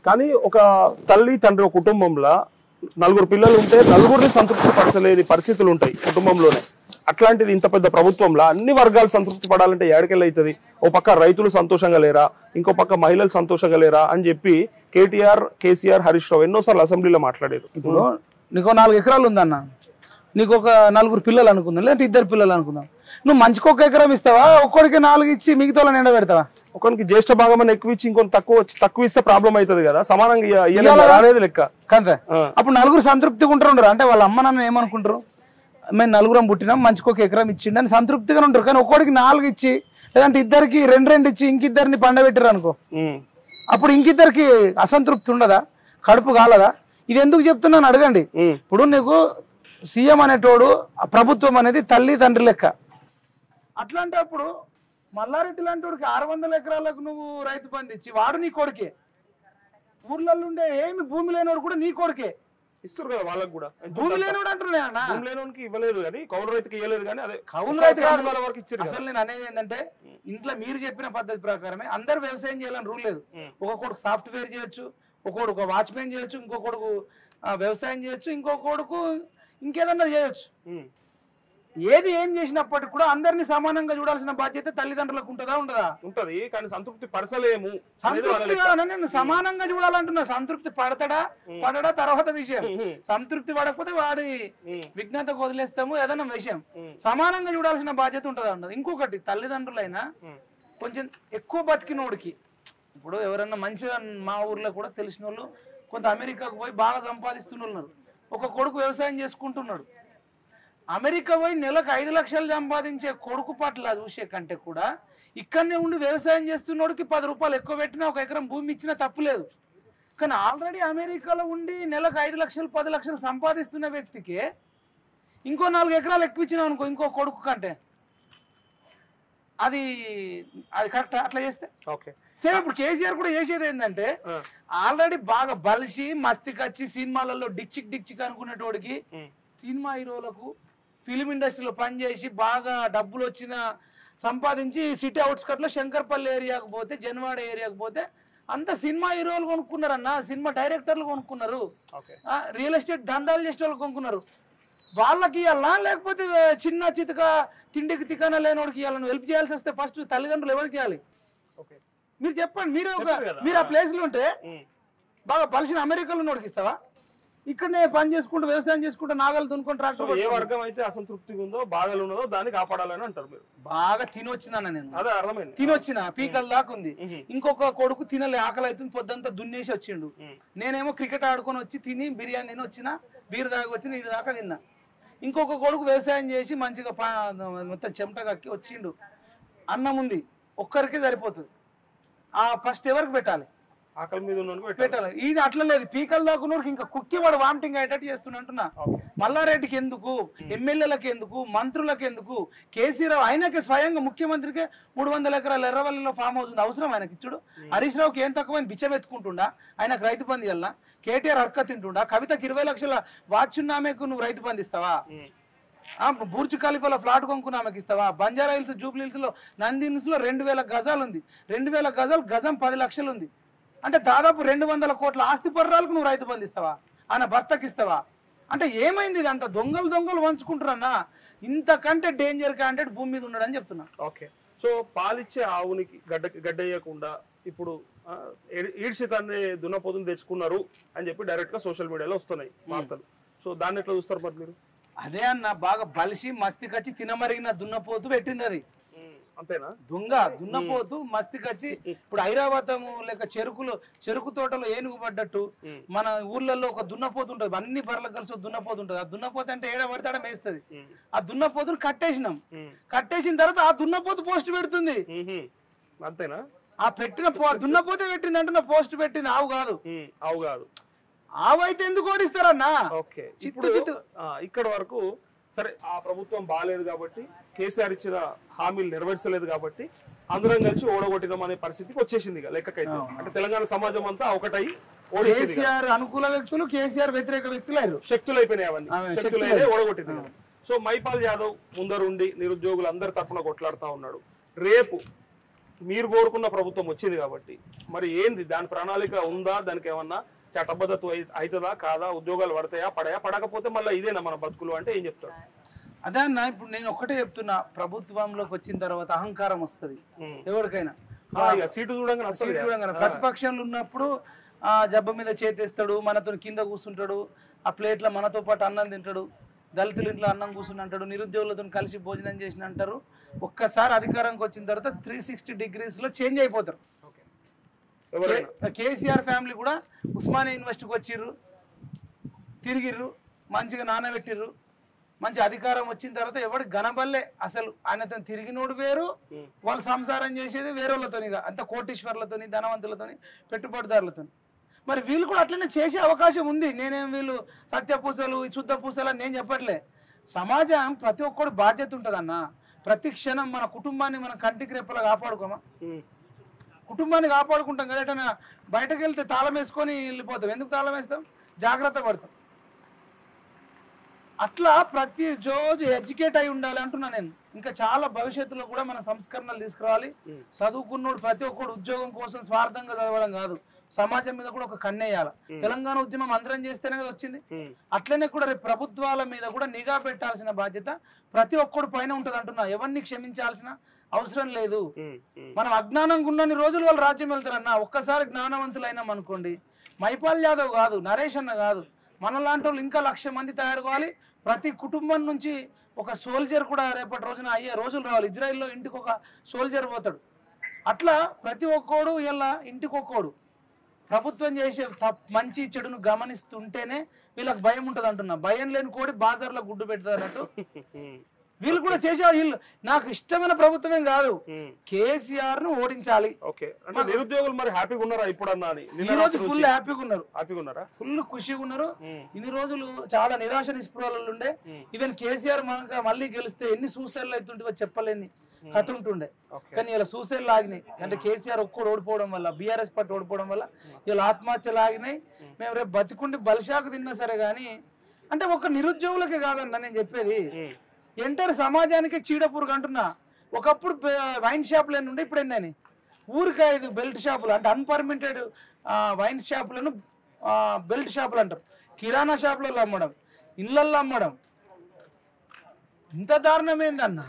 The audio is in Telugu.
కానీ ఒక తల్లి తండ్రి ఒక కుటుంబంలో నలుగురు పిల్లలు ఉంటే నలుగురిని సంతృప్తి పరచలేని పరిస్థితులు ఉంటాయి కుటుంబంలోనే. అట్లాంటిది ఇంత పెద్ద ప్రభుత్వంలో అన్ని వర్గాలు సంతృప్తి పడాలంటే ఏడకెళ్ళి అవుతుంది? ఓ పక్క రైతులు సంతోషంగా లేరా, ఇంకో పక్క మహిళలు సంతోషంగా లేరా అని చెప్పి కేటీఆర్, కేసీఆర్, హరీష్ రావు ఎన్నోసార్లు అసెంబ్లీలో మాట్లాడారు. ఇప్పుడు నీకు 4 ఎకరాలు ఉందన్న, నీకు ఒక 4 పిల్లలు అనుకుందాం, లేదంటే 2 పిల్లలు అనుకుందాం, నువ్వు మంచికి 1 ఎకరం ఇస్తావా? ఒక్కడికి 4 ఇచ్చి మిగతా వాళ్ళని ఎండ పెడతావా? ఒకరికి జ్యేష్ఠ భాగం అని ఎక్కువ ఇచ్చి ఇంకొక తక్కువ ఇస్తే ప్రాబ్లం అవుతుంది కదా, సమానంగా అనేది లెక్క కదా. అప్పుడు 4 సంతృప్తిగా ఉంటారు. అంటే వాళ్ళ అమ్మ నాన్న ఏమనుకుంటారు, మేము 4 పుట్టినాం, మంచికి 1 ఎకరం ఇచ్చిండు అని సంతృప్తిగా ఉంటారు. కానీ ఒక్కడికి 4 ఇచ్చి, లేదంటే ఇద్దరికి 2 ఇచ్చి ఇంకిద్దరిని పండబెట్టారు అనుకో, అప్పుడు ఇంకిద్దరికి అసంతృప్తి ఉండదా? కడుపు కాలదా? ఇది ఎందుకు చెప్తున్నాను అడగండి. ఇప్పుడు నీకు సీఎం అనేటోడు, ప్రభుత్వం అనేది తల్లి తండ్రి లెక్క. అట్లాంటప్పుడు మల్లారెడ్డి లాంటి వాడికి 600 ఎకరాలకు నువ్వు రైతు బంధు ఇచ్చి, వాడు నీ కొడుకే. ఊర్లలో ఉండే ఏమి భూమి లేనివాడు కూడా నీ కొడుకే. ఇస్తారు కదా వాళ్ళకి కూడా. భూమి లేనివాడు అంటున్నా, భూమి లేనివాడికి ఇవ్వలేదు కానీ కౌలు రైతుకి ఇవ్వలేదు కానీ, అదే కౌలు రైతు వరకు ఇచ్చారు. అసలు నేను అనేది ఏంటంటే, ఇంట్లో మీరు చెప్పిన పద్ధతి ప్రకారమే అందరు వ్యవసాయం చేయాలని రూల్ లేదు. ఒక కొడుకు సాఫ్ట్వేర్ చేయొచ్చు, ఒక కొడుకు వాచ్మెన్ చేయొచ్చు, ఇంకో కొడుకు వ్యవసాయం చేయొచ్చు, ఇంకో కొడుకు ఇంకేదన్నా చేయొచ్చు. ఏది ఏం చేసినప్పటికి కూడా అందరినీ సమానంగా చూడాల్సిన బాధ్యత తల్లిదండ్రులకు ఉంటుందా ఉండదా? ఉంటది, కానీ సంతృప్తి పరచలేము. సంతృప్తి నేను సమానంగా చూడాలంటున్నా. సంతృప్తి పడడా తర్వాత విషయం. సంతృప్తి పడకపోతే వాడి విజ్ఞతకు వదిలేస్తాము ఏదన్నా విషయం. సమానంగా చూడాల్సిన బాధ్యత ఉంటుందా ఉండదు. ఇంకొకటి, తల్లిదండ్రులైనా కొంచెం ఎక్కువ బతికినోడికి, ఇప్పుడు ఎవరన్నా మంచిగా మా ఊర్లో కూడా తెలిసిన వాళ్ళు కొంత అమెరికాకు పోయి బాగా సంపాదిస్తున్నారు. ఒక కొడుకు వ్యవసాయం చేసుకుంటున్నాడు. అమెరికా పోయి నెలకు 5 లక్షలు సంపాదించే కొడుకు పట్ల చూసే కంటే కూడా ఇక్కడనే ఉండి వ్యవసాయం చేస్తున్నోడికి 10 రూపాయలు ఎక్కువ పెట్టినా, 1 ఎకరం భూమి ఇచ్చినా తప్పులేదు. కానీ ఆల్రెడీ అమెరికాలో ఉండి నెలకు 5 లక్షలు 10 లక్షలు సంపాదిస్తున్న వ్యక్తికి ఇంకో 4 ఎకరాలు ఎక్కువ ఇచ్చినావు అనుకో ఇంకో కొడుకు కంటే, అది కరెక్ట్? అట్లా చేస్తే సేమ్. ఇప్పుడు కేసీఆర్ కూడా చేసేది ఏంటంటే, ఆల్రెడీ బాగా బలిసి మస్తికొచ్చి సినిమాలలో డిక్చిక్ అనుకునేటోడికి, సినిమా హీరోలకు ఫిలిం ఇండస్ట్రీలో పనిచేసి బాగా డబ్బులు వచ్చిన సంపాదించి సిటీ అవుట్స్కట్లో శంకర్పల్లి ఏరియాకు పోతే, జన్వాడ ఏరియాకు పోతే అంత సినిమా హీరోలు కొనుక్కున్నారన్న, సినిమా డైరెక్టర్లు కొనుక్కున్నారు, రియల్ ఎస్టేట్ దందాలు చేసే వాళ్ళు కొనుక్కున్నారు. వాళ్ళకి ఇవ్వాలా, లేకపోతే చిన్న చితక తిండికి తికాన లేనోడికి ఇవ్వాలని హెల్ప్ చేయాల్సి వస్తే ఫస్ట్ తల్లిదండ్రులు ఎవరికి చేయాలి? మీరు చెప్పండి. మీరు ఆ ప్లేస్లో ఉంటే బాగా బలిసిన అమెరికాలో ఉన్నోడికి ఇస్తావా? ఇక్కడనే పని చేసుకుంటూ వ్యవసాయం చేసుకుంటూ నాగలు దున్నుకుంటూ ట్రాక్టర్. ఏ వర్గం అయితే అసంతృప్తిగా ఉందో, బాధలు ఉన్నదో దాన్ని కాపాడాలని అంటారు మీరు. బాగా తినొచ్చినాను నేను, అదే అర్థమైంది. తినొచ్చిన పీకల దాకా ఉంది. ఇంకొక కొడుకు తినలే, ఆకలి అవుతుంది, పొద్దంతా దున్నేసి వచ్చిండు. నేనేమో క్రికెట్ ఆడుకొని వచ్చి తిని బిర్యానీ తిని వచ్చిన, బీరు దాకా వచ్చి నీరు దాకా తిన్నా. ఇంకొక కొడుకు వ్యవసాయం చేసి మంచిగా మొత్తం చెమట కక్కి వచ్చిండు. అన్నం ఉంది, ఒక్కరికే సరిపోతుంది. ఫస్ట్ ఎవరికి పెట్టాలి? ఆకలి మీద పెట్టాలి. ఇది అట్లా లేదు, పీకల దాకున్నోడికి ఇంకా కుక్కి వాడు వామిటింగ్ అయ్యేటట్టు చేస్తున్నా. మల్లారెడ్డికి ఎందుకు, ఎమ్మెల్యేలకు ఎందుకు, మంత్రులకు ఎందుకు? కేసీరావు ఆయనకి స్వయంగా ముఖ్యమంత్రికి 300 ఎకరాల ఎర్రవల్లిలో ఫామ్ హౌస్ ఉంది, అవసరం ఆయనకి ఇచ్చుడు? హరీష్ రావుకి ఏం తక్కువైంది, బిచ్చం ఎత్తుకుంటుండా? ఆయనకు రైతు బంధు ఇవ్వాలా? కేటీఆర్ అడక తింటుండా? కవితకి 20 లక్షల వాచున్నామేకు నువ్వు రైతు బంధు ఇస్తావా? బూర్జు ఖలీఫాలో ఫ్లాట్ కొనుక్కున్న ఆమెకి ఇస్తావా? బంజారా హిల్స్, జూబ్లీ హిల్స్ లో, నంది హిల్స్ లో 2000 గజాలు ఉంది. 2000 గజాలు, గజం 10 లక్షలు ఉంది. అంటే దాదాపు 200 కోట్ల ఆస్తి పర్రాలకు నువ్వు రైతు బంధిస్తావా? ఆయన భర్తకి ఇస్తావా? అంటే ఏమైంది? ఇది అంత దొంగలు వంచుకుంటున్నా. ఇంతకంటే డేంజర్ క్యాండిడేట్ భూమి మీద ఉన్నాడని చెప్తున్నా. ఓకే, సో పాలిచ్చే ఆవునికి గడ్డయ్యకుండా ఇప్పుడు ఈడ్చితాన్ని దున్నపోతుని తెచ్చుకున్నారు అని చెప్పి డైరెక్ట్ గా సోషల్ మీడియాలో వస్తున్నాయి వార్తలు. సో దాన్ని ఎట్లా చూస్తారు మరి మీరు? అదే అన్న, బాగా బలిసి మస్తికొచ్చి తినమరిగిన దున్నపోతు పెట్టింది అది. అంతేనా? దున్నపోతు మస్తికొచ్చి, ఇప్పుడు ఐరావతము లేక చెరుకు తోటలో ఏనుగు పడ్డట్టు మన ఊర్లలో ఒక దున్నపోతు ఉంటది, అన్ని బర్రెలకు కలిసి దున్నపోతు ఉంటది. ఆ దున్నపోతు అంటే ఏడ పడితే ఆడ మేస్తుంది. ఆ దున్నపోతును కట్టేసినాం. కట్టేసిన తర్వాత ఆ దున్నపోతు పోస్ట్ పెడుతుంది. అంతేనా? ఆ పెట్టిన దున్నపోతే పెట్టింది అంటే నా పోస్ట్ పెట్టింది, ఆవు కాదు. ఆవు అయితే ఎందుకు ఓడిస్తారన్నా? ఓకే, ఇక్కడ వరకు సరే, ఆ ప్రభుత్వం బాగాలేదు కాబట్టి, కేసీఆర్ ఇచ్చిన హామీలు నెరవేర్చలేదు కాబట్టి అందరం కలిసి ఓడగొట్టినాం అనే పరిస్థితికి వచ్చేసింది లెక్కకైతే. అంటే తెలంగాణ సమాజం అంతా ఒకటై కేసీఆర్ అనుకూల వ్యక్తులు, కేసీఆర్ వ్యతిరేక వ్యక్తులు శక్తులు అయిపోయినాయి, అవన్నీ శక్తులైతే ఓడగొట్టింది. సో మైపాల్ యాదవ్ ముందరుండి నిరుద్యోగులు అందరి తరఫున కొట్లాడుతూ ఉన్నాడు. రేపు మీరు కోరుకున్న ప్రభుత్వం వచ్చింది కాబట్టి మరి ఏంది దాని ప్రణాళిక ఉందా? దానికి ఏమన్నా చట్టబద్ధత అవుతుందా కాదా? ఉద్యోగాలు పడతాయా పడాయా? పడకపోతే మళ్ళీ ఇదేనా మన బతుకులు అంటే ఏం చెప్తారు? అదే అన్న, ఇప్పుడు నేను ఒకటే చెప్తున్నా, ప్రభుత్వంలోకి వచ్చిన తర్వాత అహంకారం వస్తుంది ఎవరికైనా. సీటు చూడంగా ప్రతిపక్షంలో ఉన్నప్పుడు ఆ జబ్బ మీద చేతేస్తాడు, మనతో కింద కూర్చుంటాడు, ఆ ప్లేట్లో మనతో పాటు అన్నం తింటాడు, దళితుల ఇంట్లో అన్నం కూర్చుని అంటాడు, నిరుద్యోగులతో కలిసి భోజనం చేసిన అంటారు. ఒక్కసారి అధికారంకి వచ్చిన తర్వాత 360 degrees చేంజ్ అయిపోతారు. కేసీఆర్ ఫ్యామిలీ కూడా ఉస్మానియా యూనివర్సిటీకి వచ్చిర్రు, తిరిగిర్రు, మంచిగా నానబెట్టిర్రు. మంచి అధికారం వచ్చిన తర్వాత ఎవడు గనబల్లే అసలు ఆయనతో తిరిగినోడు వేరు, వాళ్ళు సంసారం చేసేది వేరేళ్ళతోని, అంత కోటీశ్వర్లతోని, ధనవంతులతోని, పెట్టుబడిదారులతోని. మరి వీళ్ళు కూడా అట్లనే చేసే అవకాశం ఉంది. నేనేం వీళ్ళు సత్యపూసలు శుద్ధ పూసలు అని నేను చెప్పట్లే. సమాజం ప్రతి ఒక్కడు బాధ్యత ఉంటుందన్న. ప్రతి క్షణం మన కుటుంబాన్ని మనం కంటికి రెప్పలా కాపాడుకోమా? కుటుంబాన్ని కాపాడుకుంటాం కదా. ఎటన్నా బయటకు వెళ్తే తాళం వేసుకొని వెళ్ళిపోతాం. ఎందుకు తాళం వేస్తాం? జాగ్రత్త పడతాం. అట్లా ప్రతి రోజు ఎడ్యుకేట్ అయి ఉండాలి అంటున్నా నేను. ఇంకా చాలా భవిష్యత్తులో కూడా మన సంస్కరణలు తీసుకురావాలి. చదువుకున్నోడు ప్రతి ఒక్కడు ఉద్యోగం కోసం స్వార్థంగా చదవడం కాదు, సమాజం మీద కూడా ఒక కన్నేయాలి. తెలంగాణ ఉద్యమం అందరం చేస్తేనే కదా వచ్చింది. అట్లనే కూడా రేపు ప్రభుత్వాల మీద కూడా నిఘా పెట్టాల్సిన బాధ్యత ప్రతి ఒక్కడు పైన ఉంటుంది అంటున్నా. ఎవరిని క్షమించాల్సిన అవసరం లేదు. మనం అజ్ఞానంగా ఉన్నన్ని రోజులు వాళ్ళు రాజ్యం వెళ్తారన్న. ఒక్కసారి జ్ఞానవంతులు అయినాం అనుకోండి, మైపాల్ యాదవ్ కాదు, నరేష్ అన్న కాదు, మనలాంటి వాళ్ళు ఇంకా 1,00,000 మంది తయారు కావాలి. ప్రతి కుటుంబం నుంచి ఒక సోల్జర్ కూడా రేపటి రోజున అయ్యే రోజులు రావాలి. ఇజ్రాయిల్లో ఇంటికి ఒక సోల్జర్ పోతాడు. అట్లా ప్రతి ఒక్కోడు ఇలా ఇంటికి ఒక్కోడు ప్రభుత్వం చేసే మంచి చెడును గమనిస్తుంటేనే వీళ్ళకి భయం ఉంటుంది అంటున్నా. భయం లేని కోడి బాజార్లో గుడ్డు పెడతారు అన్నట్టు వీళ్ళు కూడా చేసే వీళ్ళు నాకు ఇష్టమైన ప్రభుత్వమే కాదు, కేసీఆర్ ను ఓడించాలి. నిరుద్యోగులు మరి హ్యాపీగా ఉన్నారా ఇప్పుడు అన్నా? ఈ రోజు ఫుల్ హ్యాపీగా ఉన్నారా? ఫుల్ ఖుషిగా ఉన్నారు. ఇన్ని రోజులు చాలా నిరాశ నిస్పృహలు ఉండే. ఈవెన్ కేసీఆర్ మనకు మళ్ళీ గెలిస్తే ఎన్ని సూసైడ్లు అవుతుంటే చెప్పలేని కథ ఉంటుండే. కానీ ఇలా సూసైడ్లు ఆగినాయి. అంటే కేసీఆర్ ఒక్కడు ఓడిపోవడం వల్ల, బీఆర్ఎస్ పార్టీ ఓడిపోవడం వల్ల ఇలా ఆత్మహత్యలు ఆగినాయి. మేము రేపు బతికుండి బలిశాఖ తిన్నా సరే గానీ, అంటే ఒక నిరుద్యోగులకే కాదన్నా నేను చెప్పేది, ఎంటర్ సమాజానికి చీడపురుగు అంటున్నా. ఒకప్పుడు వైన్ షాపులు ఎన్ని ఉండే, ఇప్పుడు ఎన్ని? ఊరికి 5 బెల్ట్ షాపులు, అంటే అన్పర్మిటెడ్ వైన్ షాపులను బెల్ట్ షాపులు అంటారు. కిరాణా షాపులలో అమ్మడం, ఇళ్లల్లో అమ్మడం, ఇంత దారుణం ఏందన్నా?